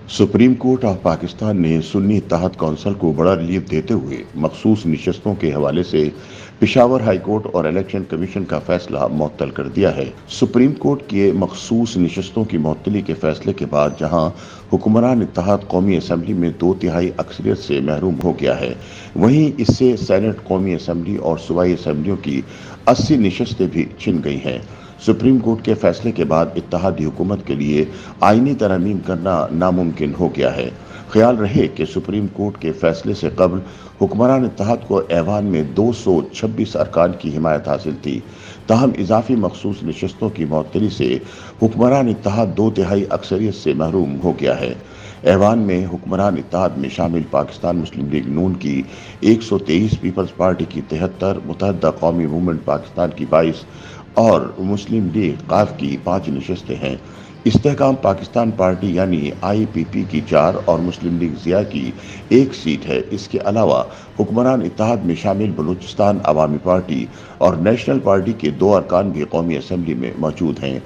Supreme court of Pakistan ने सुन्नी इत्तेहाद council को बड़ा रिलीफ देते हुए मखसूस नशस्तों के हवाले से पेशावर हाई कोर्ट और इलेक्शन कमीशन का फैसला मुअत्तल कर दिया है। सुप्रीम कोर्ट के मखसूस नशस्तों की मुअत्तली के फैसले के बाद जहां हुक्मरान इत्तेहाद कौमी असम्बली में 2/3 अक्सरियत से महरूम हो गया है, वहीं इससे सेनेट, कौमी असम्बली और सूबाई असम्बलियों की 80 नशस्तें भी छिन गई हैं। सुप्रीम कोर्ट के फैसले के बाद इत्तेहादी हुकूमत के लिए आईनी तरमीम करना नामुमकिन हो गया है। ख्याल रहे कि सुप्रीम कोर्ट के फैसले से कबल हुक्मरान इत्तेहाद को ऐवान में 226 अरकान की हिमायत हासिल थी। ताहम इजाफी मखसूस नशस्तों की मुअत्तली से हुक्मरान इत्तेहाद 2/3 अक्सरियत से महरूम हो गया है। ऐवान में हुक्मरान इत्तेहाद में शामिल पाकिस्तान मुस्लिम लीग नून की 123, पीपल्स पार्टी की 73, मुत्तहदा कौमी मूवमेंट पाकिस्तान की 22 और मुस्लिम लीग काफ की 5 नशस्तें हैं। इस्तेहकाम पाकिस्तान पार्टी यानी IPP की 4 और मुस्लिम लीग ज़िया की 1 सीट है। इसके अलावा हुक्मरान इत्तेहाद में शामिल बलूचिस्तान अवामी पार्टी और नेशनल पार्टी के 2 अरकान भी कौमी असम्बली में मौजूद हैं।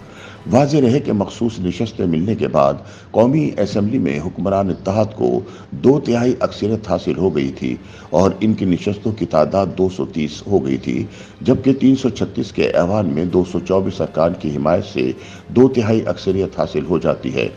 वाज़ेह रहे कि मखसूस नशस्तें मिलने के बाद कौमी असम्बली में हुक्मरान इत्तेहाद को 2/3 अक्सरियत हासिल हो गई थी और इनकी नशस्तों की तादाद 230 हो गई थी, जबकि 336 के ऐवान में 224 अरकान की हिमायत से 2/3 अक्सरियत हासिल हो जाती है।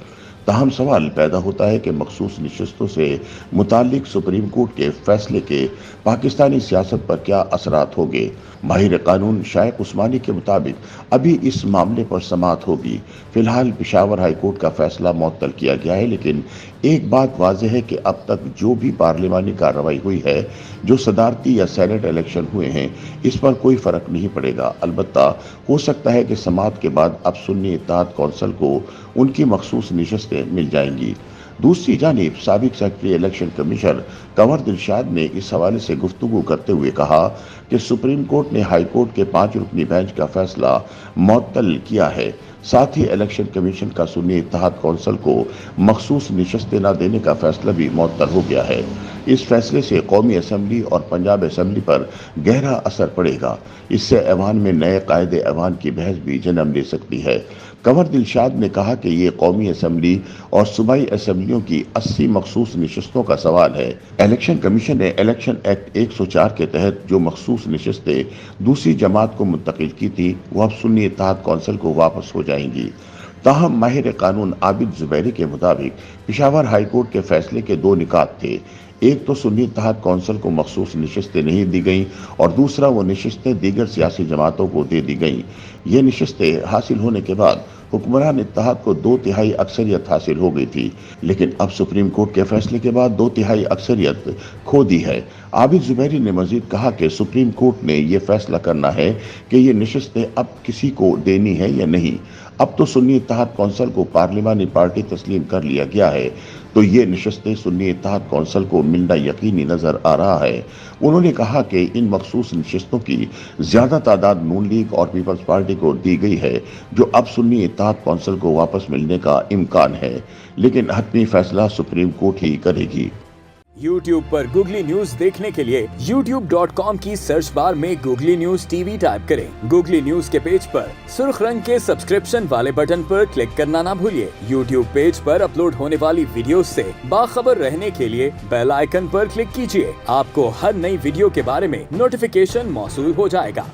ताहम सवाल पैदा होता है कि मखसूस नशस्तों से मुताल्लिक सुप्रीम कोर्ट के फैसले के पाकिस्तानी सियासत पर क्या असरात होंगे। माहिर कानून शाइख उस्मानी के मुताबिक अभी इस मामले पर समाअत होगी। फिलहाल पेशावर हाई कोर्ट का फैसला मुअत्तल किया गया है, लेकिन एक बात वाज़ेह है कि अब तक जो भी पार्लिमानी कार्रवाई हुई है, जो सदारती या सेनेट इलेक्शन हुए हैं, इस पर कोई फर्क नहीं पड़ेगा। अलबत्ता हो सकता है कि समाअत के बाद अब सुन्नी इत्तेहाद कौंसिल को उनकी मखसूस नशस्तें मिल जाएंगी। दूसरी जानिब साबिक secretary election commissioner Kanwar Dilshad ने इस हवाले से गुफ्तगू करते हुए कहा कि सुप्रीम कोर्ट ने हाई कोर्ट के 5 रुकनी बेंच का फैसला मुअत्तल किया है। साथ ही इलेक्शन कमीशन का सुन्नी इत्तेहाद कौंसिल को मखसूस नशस्तें न देने का फैसला भी मुअत्तल हो गया है। इस फैसले से कौमी असम्बली और पंजाब असम्बली पर गहरा असर पड़ेगा। इससे ऐवान में नए कायदे ऐवान की बहस भी जन्म ले सकती है। कंवर दिलशाद ने कहा कि ये कौमी असम्बली और सूबाई असम्बलियों की 80 मखसूस नशस्तों का सवाल है। इलेक्शन कमीशन ने इलेक्शन एक्ट 104 के तहत जो मखसूस नशस्तें दूसरी जमात को मुंतकिल की थी, वो अब सुन्नी इत्तेहाद कौंसिल को वापस हो जाएंगी। ताहम माहिर कानून आबिद जुबैरी के मुताबिक पेशावर हाई कोर्ट के फैसले के 2 निकात थे। एक तो सुन्नी इत्तेहाद कौंसिल को मखसूस नशस्तें नहीं दी गईं और दूसरा वो नशस्तें दीगर सियासी जमातों को दे दी गईं। ये नशस्तें हासिल होने के बाद हुक्मरान इत्तेहाद को 2/3 अक्सरियत हासिल हो गई थी, लेकिन अब सुप्रीम कोर्ट के फैसले के बाद 2/3 अक्सरियत खो दी है। आबिद जुबैरी ने मजीद कहा कि सुप्रीम कोर्ट ने यह फैसला करना है कि ये नशस्तें अब किसी को देनी है या नहीं। अब तो सुन्नी इत्तेहाद कौंसिल को पार्लिमानी पार्टी तस्लीम कर लिया गया है, तो ये नशस्तें सुन्नी इत्तेहाद कौंसिल को मिलना यकीनी नजर आ रहा है। उन्होंने कहा कि इन मखसूस नशस्तों की ज्यादा तादाद नून लीग और पीपल्स पार्टी को दी गई है, जो अब सुन्नी इत्तेहाद कौंसिल को वापस मिलने का इम्कान है, लेकिन हतमी फैसला सुप्रीम कोर्ट ही करेगी। YouTube पर गूगली न्यूज देखने के लिए youtube.com की सर्च बार में गूगली न्यूज TV टाइप करें। गूगली न्यूज के पेज पर सुर्ख रंग के सब्सक्रिप्शन वाले बटन पर क्लिक करना ना भूलिए। YouTube पेज पर अपलोड होने वाली वीडियोस से बाखबर रहने के लिए बेल आइकन पर क्लिक कीजिए। आपको हर नई वीडियो के बारे में नोटिफिकेशन मौसूल हो जाएगा।